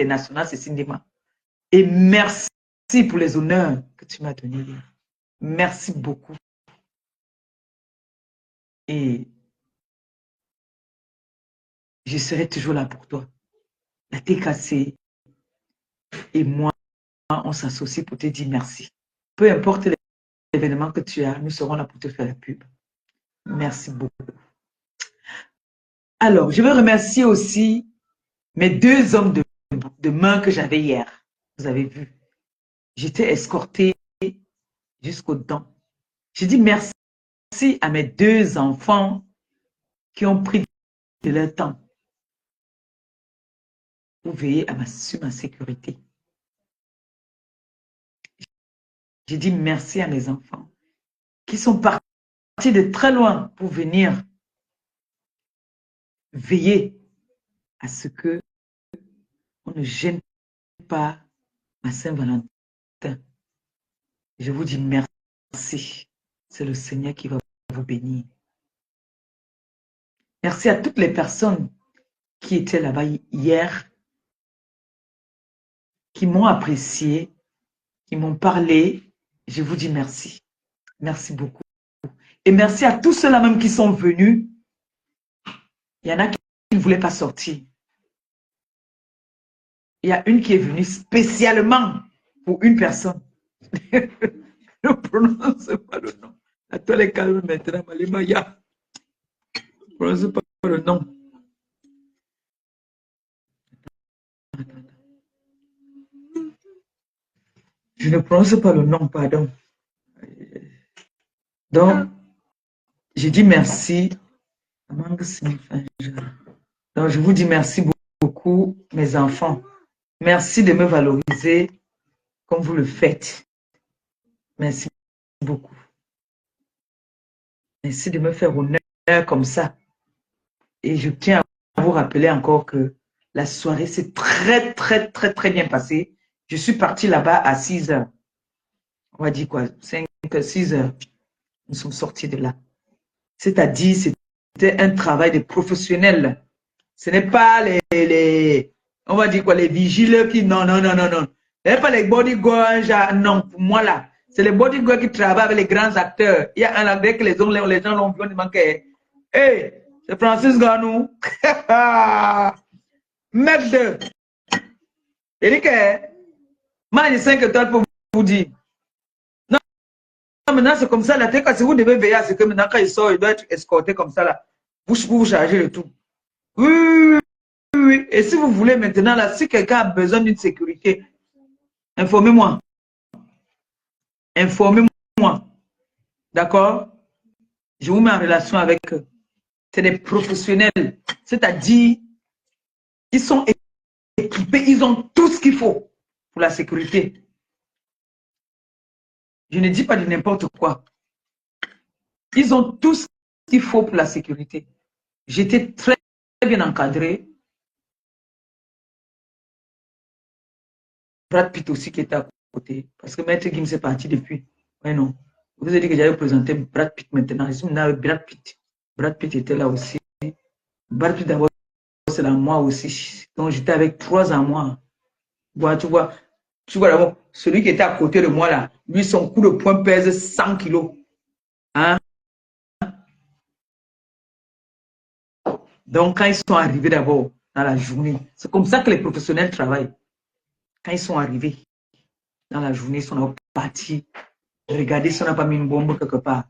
international, c'est cinéma. Et merci pour les honneurs que tu m'as donnés. Merci beaucoup. Et je serai toujours là pour toi. La TKC et moi, on s'associe pour te dire merci. Peu importe l'événement que tu as, nous serons là pour te faire la pub. Merci beaucoup. Alors, je veux remercier aussi mes 2 hommes de main que j'avais hier. Vous avez vu. J'étais escortée jusqu'aux dents. J'ai dit merci à mes 2 enfants qui ont pris de leur temps pour veiller sur ma sécurité. J'ai dit merci à mes enfants qui sont partis de très loin pour venir veiller à ce que on ne gêne pas ma Saint-Valentin. Je vous dis merci. C'est le Seigneur qui va vous bénir. Merci à toutes les personnes qui étaient là-bas hier, qui m'ont apprécié, qui m'ont parlé. Je vous dis merci. Merci beaucoup. Et merci à tous ceux-là même qui sont venus. Il y en a qui ne voulaient pas sortir. Il y a une qui est venue spécialement pour une personne. Je ne prononce pas le nom. À toi les calmes maintenant, Malimaya. Je ne prononce pas le nom. Je ne prononce pas le nom, pardon. Donc, je dis merci. Donc, je vous dis merci beaucoup, mes enfants. Merci de me valoriser comme vous le faites. Merci beaucoup. Merci de me faire honneur comme ça. Et je tiens à vous rappeler encore que la soirée s'est très, très, très, très bien passée. Je suis partie là-bas à 6 heures. On va dire quoi, 5, 6 heures. Nous sommes sortis de là. C'est-à-dire, c'était un travail de professionnel. Ce n'est pas on va dire quoi, les vigiles qui, non. Ce n'est pas les bodyguards, non, pour moi là. C'est les bodyguards qui travaillent avec les grands acteurs. Il y a un acteur que les gens l'ont vu, on demande que, hey, c'est Francis Ganou. Mec de. Il dit que, moi, j'ai 5 étoiles pour vous dire. Non, maintenant, c'est comme ça, la tête, si vous devez veiller à ce que maintenant, quand il sort, il doit être escorté comme ça, là. Vous chargez le tout. Oui. Et si vous voulez maintenant, là, si quelqu'un a besoin d'une sécurité, informez-moi. Informez-moi. D'accord? Je vous mets en relation avec eux. C'est des professionnels. C'est-à-dire, ils sont équipés, ils ont tout ce qu'il faut pour la sécurité. Je ne dis pas de n'importe quoi. Ils ont tout ce qu'il faut pour la sécurité. J'étais très bien encadré. Brad Pitt aussi qui était à côté. Parce que Maître Gims est parti depuis. Ouais, non. Je vous ai dit que j'avais présenté Brad Pitt maintenant. Je suis maintenant avec Brad Pitt. Brad Pitt était là aussi. Brad Pitt d'abord, c'est là moi aussi. Donc j'étais avec 3 ans moi. Bon, tu vois d'abord, celui qui était à côté de moi là, lui, son coup de poing pèse 100 kilos. Hein? Donc quand ils sont arrivés d'abord dans la journée, c'est comme ça que les professionnels travaillent. Quand ils sont arrivés dans la journée, ils sont partis. Regardez si on n'a pas mis une bombe quelque part.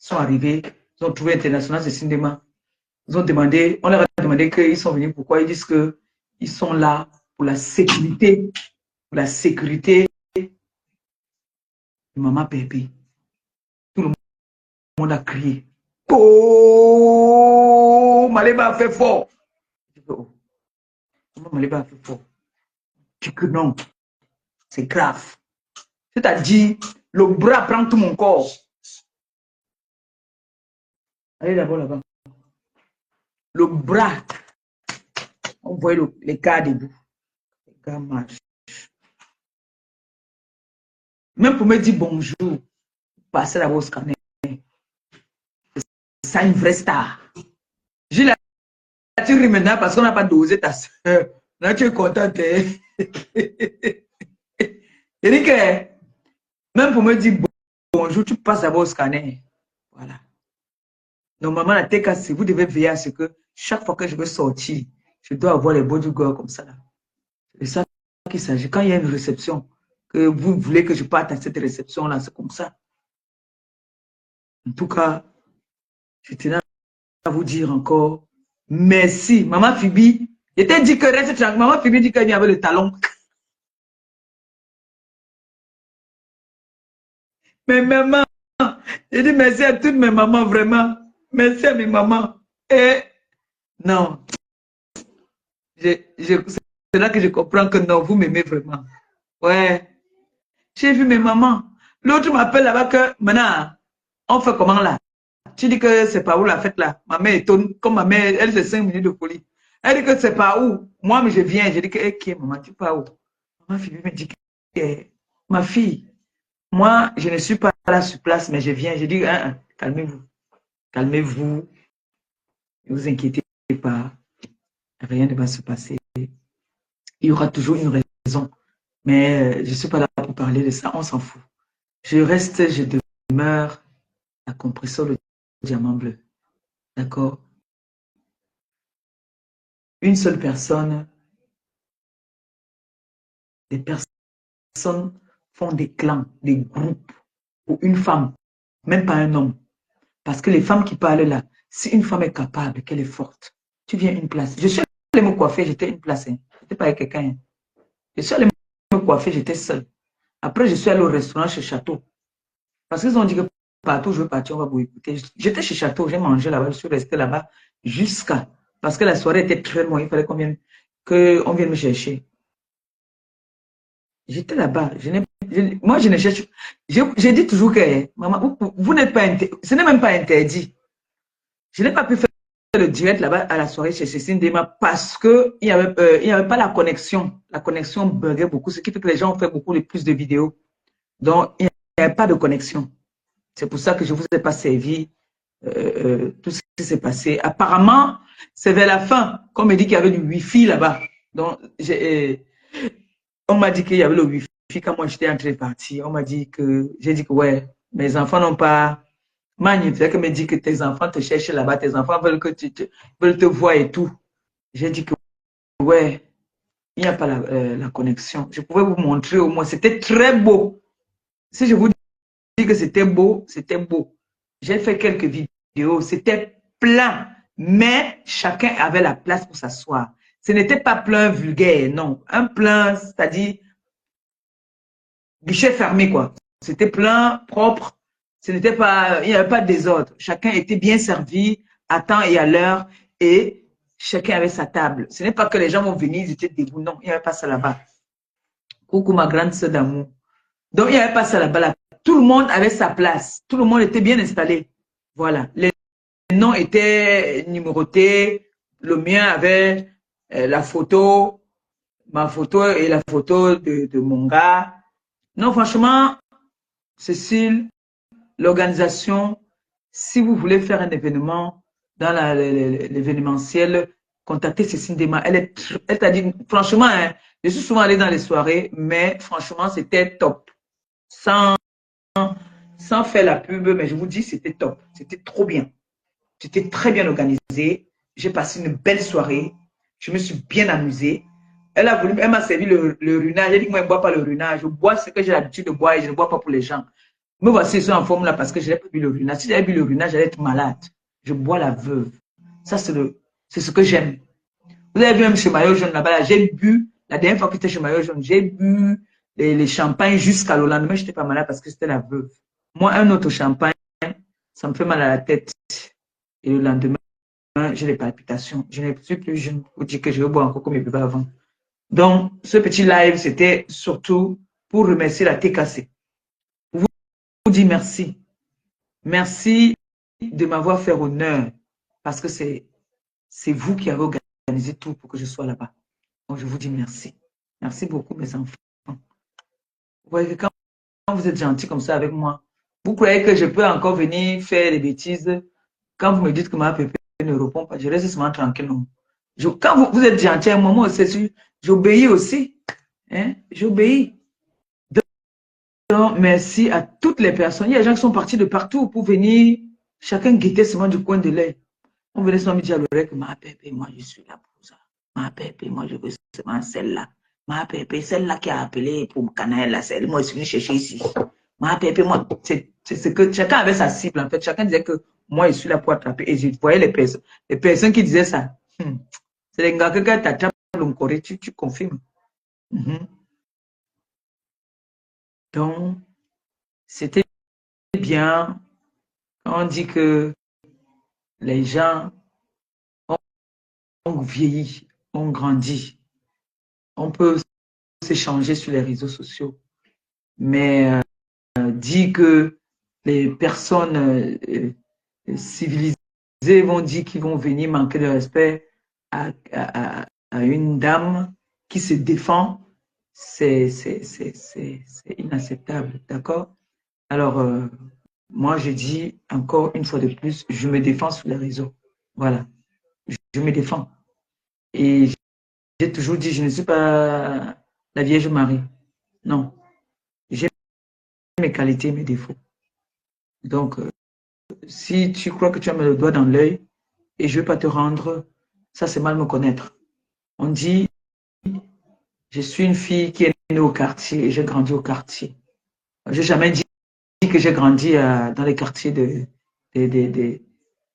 Ils sont arrivés, ils ont trouvé International de cinéma. Ils ont demandé, on leur a demandé qu'ils sont venus, pourquoi ils disent qu'ils sont là pour la sécurité. Pour la sécurité de maman bébé. Tout le monde a crié. Oh, Maléba a fait fort. Oh, Maléba a fait fort. Je dis que non, c'est grave. C'est-à-dire, le bras prend tout mon corps. Allez d'abord là-bas. Le bras, on voyait les gars debout. Les gars marchent. Même pour me dire bonjour, passer d'abord au scanner. C'est ça une vraie star. J'ai la tiré maintenant parce qu'on n'a pas dosé ta soeur. Là, tu es contente. Hein? Je dis que même pour me dire bonjour, tu passes d'abord au scanner. Voilà. Normalement, la TKC, vous devez veiller à ce que chaque fois que je veux sortir, je dois avoir les body girls comme ça. C'est ça qu'il s'agit. Quand il y a une réception, que vous voulez que je parte à cette réception-là, c'est comme ça. En tout cas, je tenais à vous dire encore merci. Maman Fibi, je t'ai dit que reste tranquille. Maman Fibi dit qu'elle vient avec le talon. Mais maman, je dis merci à toutes mes mamans, vraiment. Merci à mes mamans. Et non, c'est là que je comprends que non, vous m'aimez vraiment. Ouais, j'ai vu mes mamans. L'autre m'appelle là-bas que maintenant, on fait comment là? Tu dis que c'est pas où la fête là? Ma mère étonne, comme ma mère, elle c'est 5 minutes de folie. Elle dit que c'est pas où. Moi, mais je viens. Je dis que, qui est maman, tu pas où? Ma fille me dit que, ma fille, moi, je ne suis pas là sur place, mais je viens. Je dis, calmez-vous. Calmez-vous. Ne vous inquiétez pas. Rien ne va se passer. Il y aura toujours une raison. Mais je ne suis pas là pour parler de ça. On s'en fout. Je reste, je demeure la compression, le diamant bleu. D'accord? Une seule personne, des personnes font des clans, des groupes pour une femme, même pas un homme. Parce que les femmes qui parlent là, si une femme est capable, qu'elle est forte, tu viens une place. Je suis allée me coiffer, j'étais une place. Hein. Je n'étais pas avec quelqu'un. Hein. Je suis allée me coiffer, j'étais seule. Après, je suis allée au restaurant chez Château. Parce qu'ils ont dit que partout où je veux partir, on va vous écouter. J'étais chez Château, j'ai mangé là-bas, je suis restée là-bas jusqu'à. Parce que la soirée était très loin, il fallait qu'on vienne me chercher. J'étais là-bas. Moi, je ne cherche. J'ai dit toujours que, maman, vous n'êtes pas interdit. Ce n'est même pas interdit. Je n'ai pas pu faire le direct là-bas à la soirée chez Cécile Dema parce qu'il n'y avait pas la connexion. La connexion buguait beaucoup, ce qui fait que les gens ont fait beaucoup plus de vidéos. Donc, il n'y avait pas de connexion. C'est pour ça que je ne vous ai pas servi tout ce qui s'est passé. Apparemment, c'est vers la fin qu'on me dit qu'il y avait du Wi-Fi là-bas. Donc, on m'a dit qu'il y avait le Wi-Fi quand moi j'étais en train de partir. On m'a dit que, j'ai dit que ouais, mes enfants n'ont pas. Magnifique, me dit que tes enfants te cherchent là-bas, tes enfants veulent que veulent te voir et tout. J'ai dit que ouais, il n'y a pas la connexion. Je pouvais vous montrer au moins, c'était très beau. Si je vous dis que c'était beau, c'était beau. J'ai fait quelques vidéos, c'était plein, mais chacun avait la place pour s'asseoir. Ce n'était pas plein vulgaire, non. Un plein, c'est-à-dire guichet fermé, quoi. C'était plein, propre. Ce n'était pas, il n'y avait pas de désordre. Chacun était bien servi à temps et à l'heure et chacun avait sa table. Ce n'est pas que les gens vont venir, ils étaient debout. Non, il n'y avait pas ça là-bas. Coucou ma grande sœur d'amour. Donc, il n'y avait pas ça là-bas. Là. Tout le monde avait sa place. Tout le monde était bien installé. Voilà. Les noms étaient numérotés. Le mien avait la photo, ma photo et la photo de mon gars. Non, franchement, Cécile, l'organisation, si vous voulez faire un événement dans l'événementiel, contactez Cécile Dema. Elle t'a dit, franchement, hein, je suis souvent allée dans les soirées, mais franchement, c'était top. Sans, sans faire la pub, mais je vous dis, c'était top. C'était trop bien. C'était très bien organisé. J'ai passé une belle soirée. Je me suis bien amusée. Elle m'a servi le runage. Elle dit que moi, je ne bois pas le runage. Je bois ce que j'ai l'habitude de boire et je ne bois pas pour les gens. Me voici ici en forme là parce que je n'ai pas bu le runage. Si j'avais bu le runage, j'allais être malade. Je bois la veuve. Ça, c'est ce que j'aime. Vous avez vu même chez Maillot Jaune là-bas, là, j'ai bu, la dernière fois que j'étais chez Maillot Jaune, j'ai bu les champagnes jusqu'à le lendemain. Je n'étais pas malade parce que c'était la veuve. Moi, un autre champagne, ça me fait mal à la tête. Et le lendemain, j'ai des palpitations. Je ne suis plus jeune pour dire que je veux boire encore comme je buvais avant. Donc, ce petit live, c'était surtout pour remercier la TKC. Pour vous dire merci. Merci de m'avoir fait honneur parce que c'est vous qui avez organisé tout pour que je sois là-bas. Donc, je vous dis merci. Merci beaucoup, mes enfants. Vous voyez que quand vous êtes gentils comme ça avec moi, vous croyez que je peux encore venir faire des bêtises quand vous me dites que ma pépé ne répond pas. Je reste seulement tranquille. Quand vous êtes gentil avec moi, moi aussi, J'obéis aussi. Hein? J'obéis. Donc, merci à toutes les personnes. Il y a des gens qui sont partis de partout pour venir. Chacun guettait seulement du coin de l'œil. On venait seulement me dire à l'oreille que ma pépé, moi je suis là pour ça. Ma pépé, moi je veux seulement celle-là. Ma pépé, celle-là qui a appelé pour me canailler là, celle, moi je suis venu chercher ici. Ma pépé, moi, c'est ce que chacun avait sa cible en fait. Chacun disait que moi je suis là pour attraper. Et je voyais les personnes qui disaient ça. C'est les gars que quand tu attrapes le tu confirmes. Mhm. Donc, c'était bien. On dit que les gens ont vieilli, ont grandi. On peut s'échanger sur les réseaux sociaux, mais dit que les personnes civilisées vont dire qu'ils vont venir manquer de respect à une dame qui se défend, c'est inacceptable, d'accord? Alors, moi, je dis encore une fois de plus, je me défends sur les réseaux. Voilà, je me défends. Et j'ai toujours dit, je ne suis pas la Vierge Marie. Non, j'ai mes qualités, mes défauts. Donc, si tu crois que tu as mis le doigt dans l'œil et je ne vais pas te rendre, ça c'est mal me connaître. On dit, je suis une fille qui est née au quartier et j'ai grandi au quartier. Je n'ai jamais dit que j'ai grandi dans les quartiers des, des, des,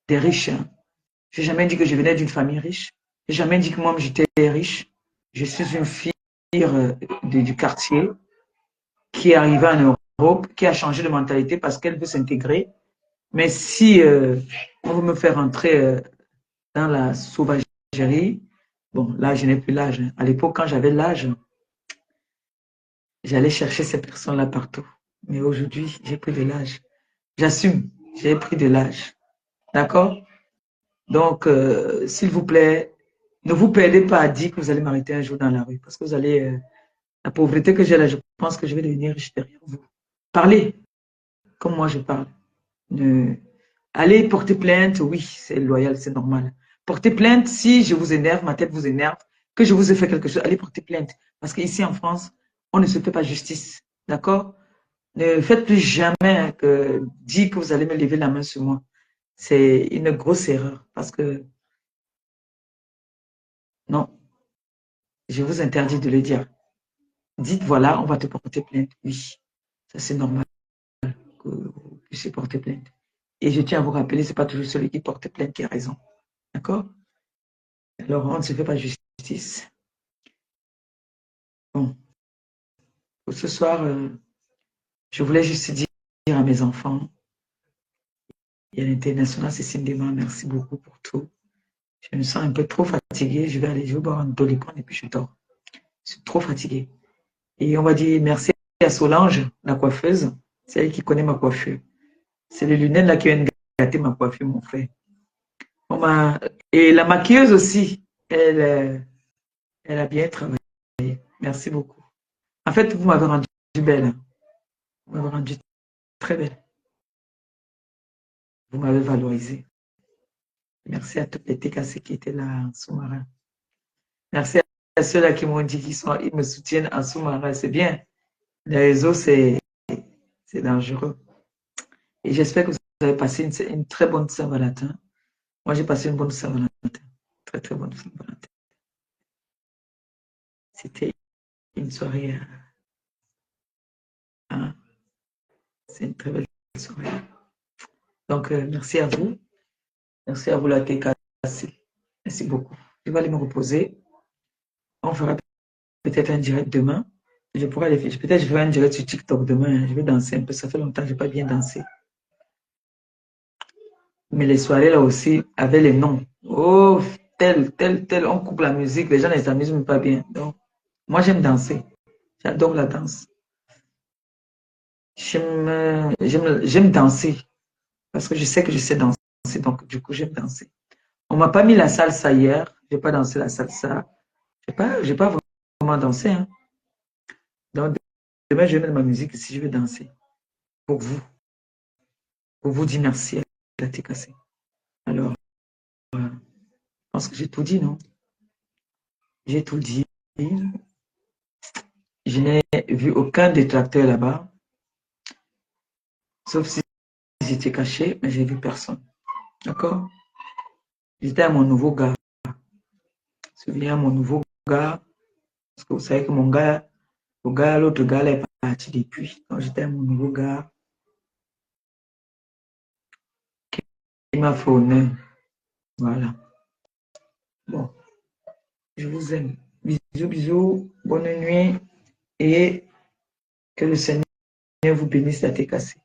des riches. Hein. Je n'ai jamais dit que je venais d'une famille riche. Je n'ai jamais dit que moi j'étais riche. Je suis une fille du quartier qui est arrivée en Europe, qui a changé de mentalité parce qu'elle veut s'intégrer. Mais si on veut me faire entrer dans la sauvagerie, bon, là, je n'ai plus l'âge. À l'époque, quand j'avais l'âge, j'allais chercher ces personnes-là partout. Mais aujourd'hui, j'ai pris de l'âge. J'assume, j'ai pris de l'âge. D'accord? Donc, s'il vous plaît, ne vous perdez pas à dire que vous allez m'arrêter un jour dans la rue. Parce que vous allez, la pauvreté que j'ai là, je pense que je vais devenir riche derrière vous. Parlez comme moi je parle. Ne... Allez porter plainte, oui, c'est loyal, c'est normal. Porter plainte, si je vous énerve, ma tête vous énerve, que je vous ai fait quelque chose, allez porter plainte. Parce qu'ici en France, on ne se fait pas justice. D'accord? Ne faites plus jamais que dire que vous allez me lever la main sur moi. C'est une grosse erreur. Parce que non, je vous interdis de le dire. Dites voilà, on va te porter plainte. Oui, ça c'est normal que vous puissiez porter plainte. Et je tiens à vous rappeler, ce n'est pas toujours celui qui porte plainte qui a raison. D'accord? Alors, on ne se fait pas justice. Bon, pour ce soir, je voulais juste dire à mes enfants, il y a l'international Cécile Dema, merci beaucoup pour tout. Je me sens un peu trop fatiguée. Je vais boire un doliprane et puis je dors. Je suis trop fatiguée. Et on va dire merci à Solange, la coiffeuse. C'est elle qui connaît ma coiffure. C'est les lunettes là qui viennent gâter ma coiffure, mon frère. Et la maquilleuse aussi, elle a bien travaillé. Merci beaucoup. En fait, vous m'avez rendu belle. Vous m'avez rendu très belle. Vous m'avez valorisé. Merci à toutes les TKC qui étaient là en sous-marin. Merci à ceux-là qui m'ont dit qu'ils me soutiennent en sous-marin. C'est bien. Les réseaux, c'est dangereux. Et j'espère que vous avez passé une très bonne Saint-Valentin. Moi, j'ai passé une bonne Saint-Valentin. Très, très bonne Saint-Valentin. C'était une soirée. Hein, c'est une très belle soirée. Donc, merci à vous. Merci à vous, la TKC. Merci beaucoup. Je vais aller me reposer. On fera peut-être un direct demain. Je pourrais aller, peut-être je ferai un direct sur TikTok demain. Je vais danser un peu. Ça fait longtemps que je n'ai pas bien dansé. Mais les soirées là aussi avaient les noms. Oh, tel, on coupe la musique. Les gens ne s'amusent même pas bien. Donc, moi, j'aime danser. J'adore la danse. J'aime danser parce que je sais que je sais danser. Donc, du coup, j'aime danser. On m'a pas mis la salsa hier. Je n'ai pas dansé la salsa. J'ai pas vraiment dansé. Hein. Donc, demain, je vais mettre ma musique si je vais danser. Pour vous. Pour vous dire merci à la TKC. Alors, je pense que j'ai tout dit, non? J'ai tout dit. Je n'ai vu aucun détracteur là-bas, sauf si j'étais caché, mais j'ai vu personne. D'accord? J'étais à mon nouveau gars. Je me souviens à mon nouveau gars, parce que vous savez que mon gars, l'autre gars, là, est parti depuis. Donc j'étais à mon nouveau gars qui m'a fait honneur. Voilà. Bon, je vous aime. Bisous, bisous. Bonne nuit et que le Seigneur vous bénisse à tes cassés.